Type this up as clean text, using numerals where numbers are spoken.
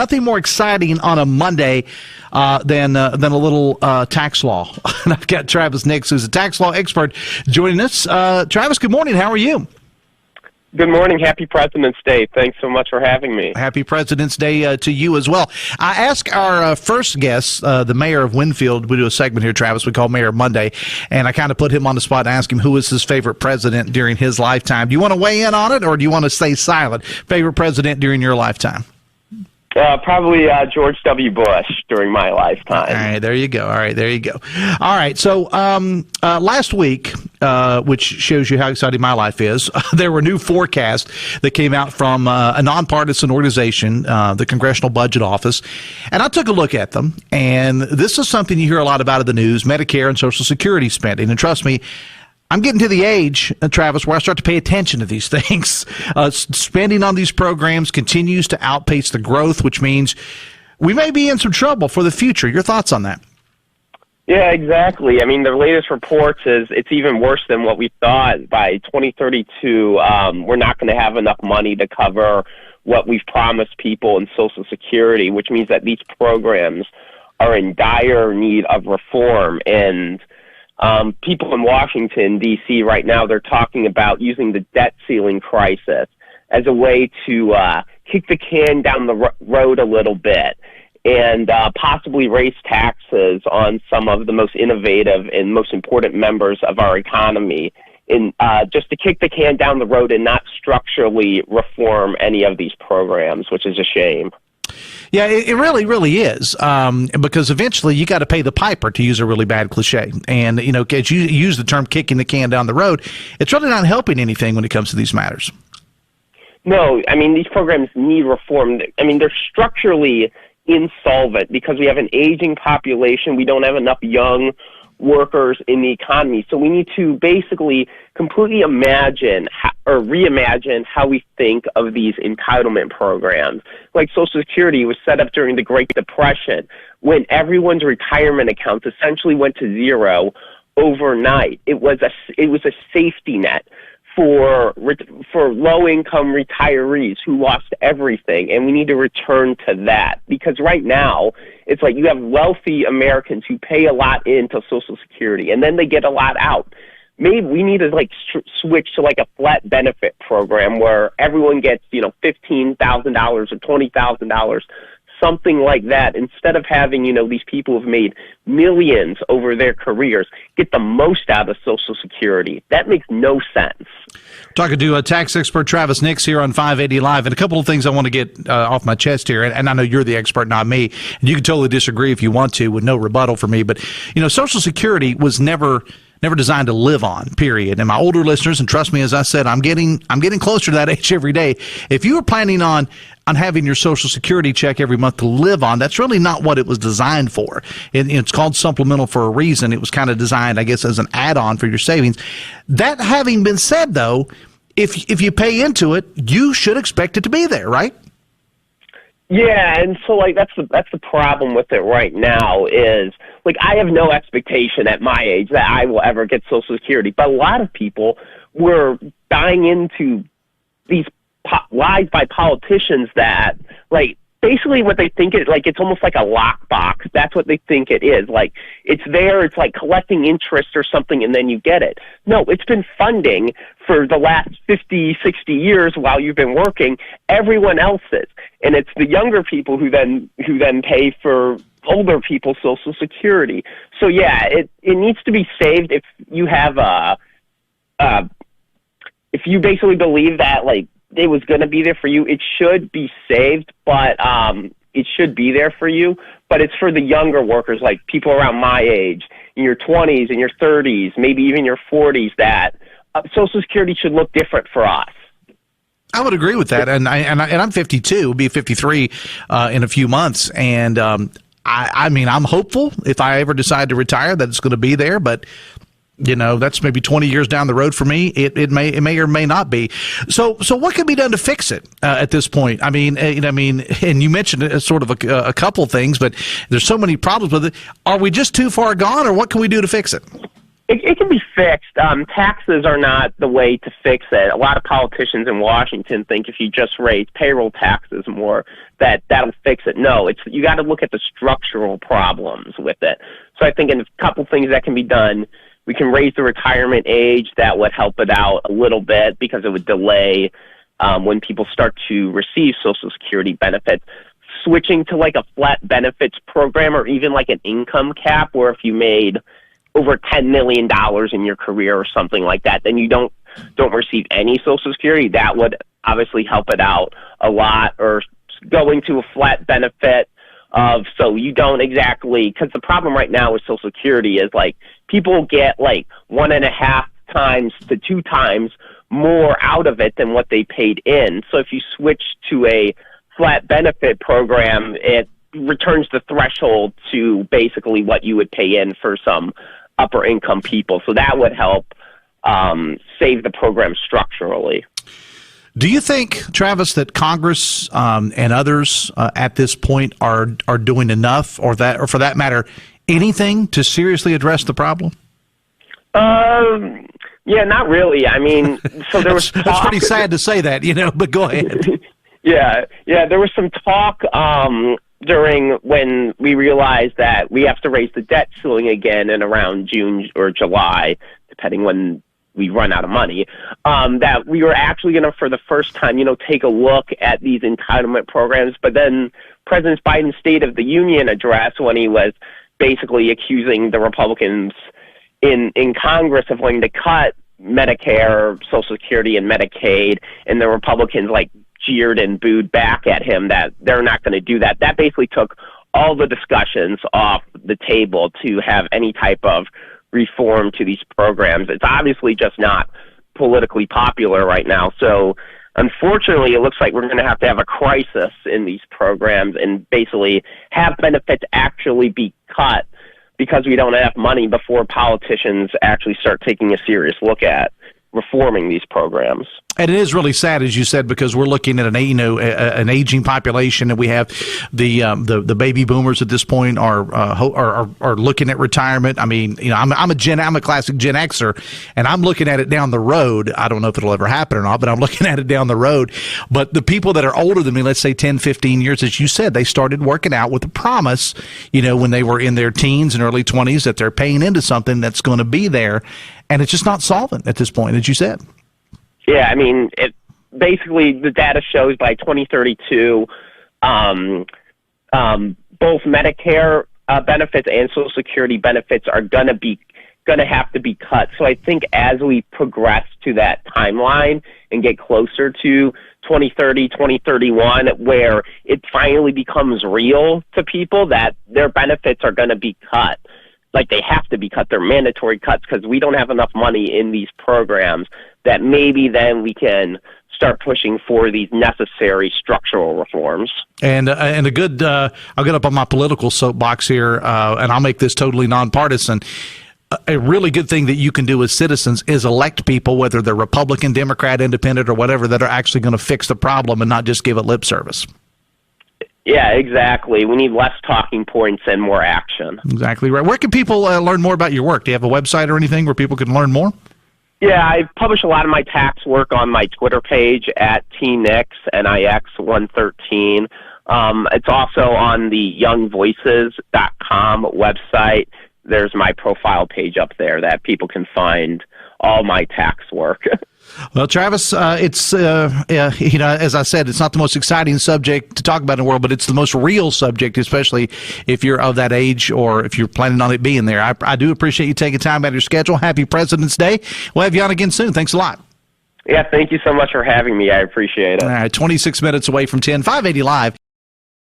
nothing more exciting on a Monday than a little tax law. And I've got Travis Nix, who's a tax law expert, joining us. Travis, good morning. How are you? Good morning. Happy President's Day. Thanks so much for having me. Happy President's Day to you as well. I asked our first guest, the mayor of Winfield. We do a segment here, Travis, we call Mayor Monday, and I kind of put him on the spot and asked him who was his favorite president during his lifetime. Do you want to weigh in on it, or do you want to stay silent? Favorite president during your lifetime? Probably George W. Bush during my lifetime. All right, there you go. All right, so last week, which shows you how exciting my life is, there were new forecasts that came out from a nonpartisan organization, the Congressional Budget Office, and I took a look at them, and this is something you hear a lot about in the news, Medicare and Social Security spending, and trust me, I'm getting to the age, Travis, where I start to pay attention to these things. Spending on these programs continues to outpace the growth, which means we may be in some trouble for the future. Your thoughts on that? Yeah, exactly. I mean, the latest reports is it's even worse than what we thought. By 2032, we're not going to have enough money to cover what we've promised people in Social Security, which means that these programs are in dire need of reform. And people in Washington, D.C. right now, they're talking about using the debt ceiling crisis as a way to kick the can down the road a little bit and possibly raise taxes on some of the most innovative and most important members of our economy, in just to kick the can down the road and not structurally reform any of these programs, which is a shame. Yeah, it really, really is, because eventually you got to pay the piper, to use a really bad cliche. And, you know, as you use the term kicking the can down the road, it's really not helping anything when it comes to these matters. No, I mean, these programs need reform. I mean, they're structurally insolvent because we have an aging population. We don't have enough young workers in the economy. So we need to basically completely imagine or reimagine how we think of these entitlement programs. Like Social Security was set up during the Great Depression when everyone's retirement accounts essentially went to zero overnight. It was a safety net for low-income retirees who lost everything, and we need to return to that. Because right now, it's like you have wealthy Americans who pay a lot into Social Security, and then they get a lot out. Maybe we need to switch to a flat benefit program where everyone gets $15,000 or $20,000, something like that, instead of having these people who've made millions over their careers get the most out of Social Security. That makes no sense. Talking to tax expert Travis Nix here on 580 Live, and a couple of things I want to get off my chest here, and I know you're the expert, not me, and you can totally disagree if you want to, with no rebuttal for me, but Social Security was never designed to live on, period. And my older listeners, and trust me, as I said, I'm getting closer to that age every day. If you were planning on having your Social Security check every month to live on, that's really not what it was designed for. It's called supplemental for a reason. It was kind of designed, I guess, as an add-on for your savings. That having been said, though, if you pay into it, you should expect it to be there, right? Yeah, and so that's the problem with it right now is I have no expectation at my age that I will ever get Social Security, but a lot of people were buying into these lies by politicians that basically what they think it it's almost like a lockbox. That's what they think it is. It's there, it's like collecting interest or something, and then you get it. No, it's been funding for the last 50, 60 years while you've been working everyone else's. And it's the younger people who then pay for older people's Social Security. So yeah, it needs to be saved. If you have if you basically believe that it was going to be there for you, it should be saved, but it should be there for you. But it's for the younger workers, like people around my age, in your 20s and your 30s, maybe even your 40s, that Social Security should look different for us. I would agree with that, and I'm 52, will be 53 in a few months, and I mean, I'm hopeful if I ever decide to retire that it's going to be there, but that's maybe 20 years down the road for me. It may or may not be. So what can be done to fix it at this point? I mean, and you mentioned sort of a couple things, but there's so many problems with it. Are we just too far gone, or what can we do to fix it? It can be fixed. Taxes are not the way to fix it. A lot of politicians in Washington think if you just raise payroll taxes more, that'll fix it. No, you got to look at the structural problems with it. So I think in a couple things that can be done, we can raise the retirement age. That would help it out a little bit because it would delay when people start to receive Social Security benefits. Switching to like a flat benefits program or even like an income cap where if you made over $10 million in your career or something like that, then you don't receive any Social Security. That would obviously help it out a lot. Or going to a flat benefit so you don't exactly, because the problem right now with Social Security is like people get like 1.5 times to 2 times more out of it than what they paid in. So if you switch to a flat benefit program, it returns the threshold to basically what you would pay in for some upper income people. So that would help save the program structurally. Do you think, Travis, that Congress and others at this point are doing enough, or for that matter, anything to seriously address the problem? Yeah, not really. I mean, so there was talk. That's pretty sad to say that, but go ahead. Yeah, there was some talk during when we realized that we have to raise the debt ceiling again in around June or July, depending when we run out of money, that we were actually going to, for the first time, take a look at these entitlement programs. But then President Biden's State of the Union address, when he was basically accusing the Republicans in Congress of wanting to cut Medicare, Social Security, and Medicaid, and the Republicans jeered and booed back at him that they're not going to do that. That basically took all the discussions off the table to have any type of reform to these programs. It's obviously just not politically popular right now. So unfortunately, it looks like we're going to have a crisis in these programs and basically have benefits actually be cut because we don't have money before politicians actually start taking a serious look at reforming these programs. And it is really sad, as you said, because we're looking at an aging population, and we have the baby boomers at this point are looking at retirement. I mean, I'm a classic Gen Xer, and I'm looking at it down the road. I don't know if it'll ever happen or not, but I'm looking at it down the road. But the people that are older than me, let's say 10, 15 years, as you said, they started working out with the promise, when they were in their teens and early 20s, that they're paying into something that's going to be there, and it's just not solvent at this point, as you said. Yeah, I mean, basically the data shows by 2032, both Medicare benefits and Social Security benefits are going to have to be cut. So I think as we progress to that timeline and get closer to 2030, 2031, where it finally becomes real to people that their benefits are going to be cut. Like they have to be cut. They're mandatory cuts because we don't have enough money in these programs, that maybe then we can start pushing for these necessary structural reforms. And a good, I'll get up on my political soapbox here, and I'll make this totally nonpartisan. A really good thing that you can do as citizens is elect people, whether they're Republican, Democrat, Independent, or whatever, that are actually going to fix the problem and not just give it lip service. Yeah, exactly. We need less talking points and more action. Exactly right. Where can people learn more about your work? Do you have a website or anything where people can learn more? Yeah, I publish a lot of my tax work on my Twitter page at TNix, NIX113. It's also on the youngvoices.com website. There's my profile page up there that people can find all my tax work. Well, Travis, it's, as I said, it's not the most exciting subject to talk about in the world, but it's the most real subject, especially if you're of that age or if you're planning on it being there. I do appreciate you taking time out of your schedule. Happy President's Day. We'll have you on again soon. Thanks a lot. Yeah, thank you so much for having me. I appreciate it. All right, 26 minutes away from 10, 580 Live.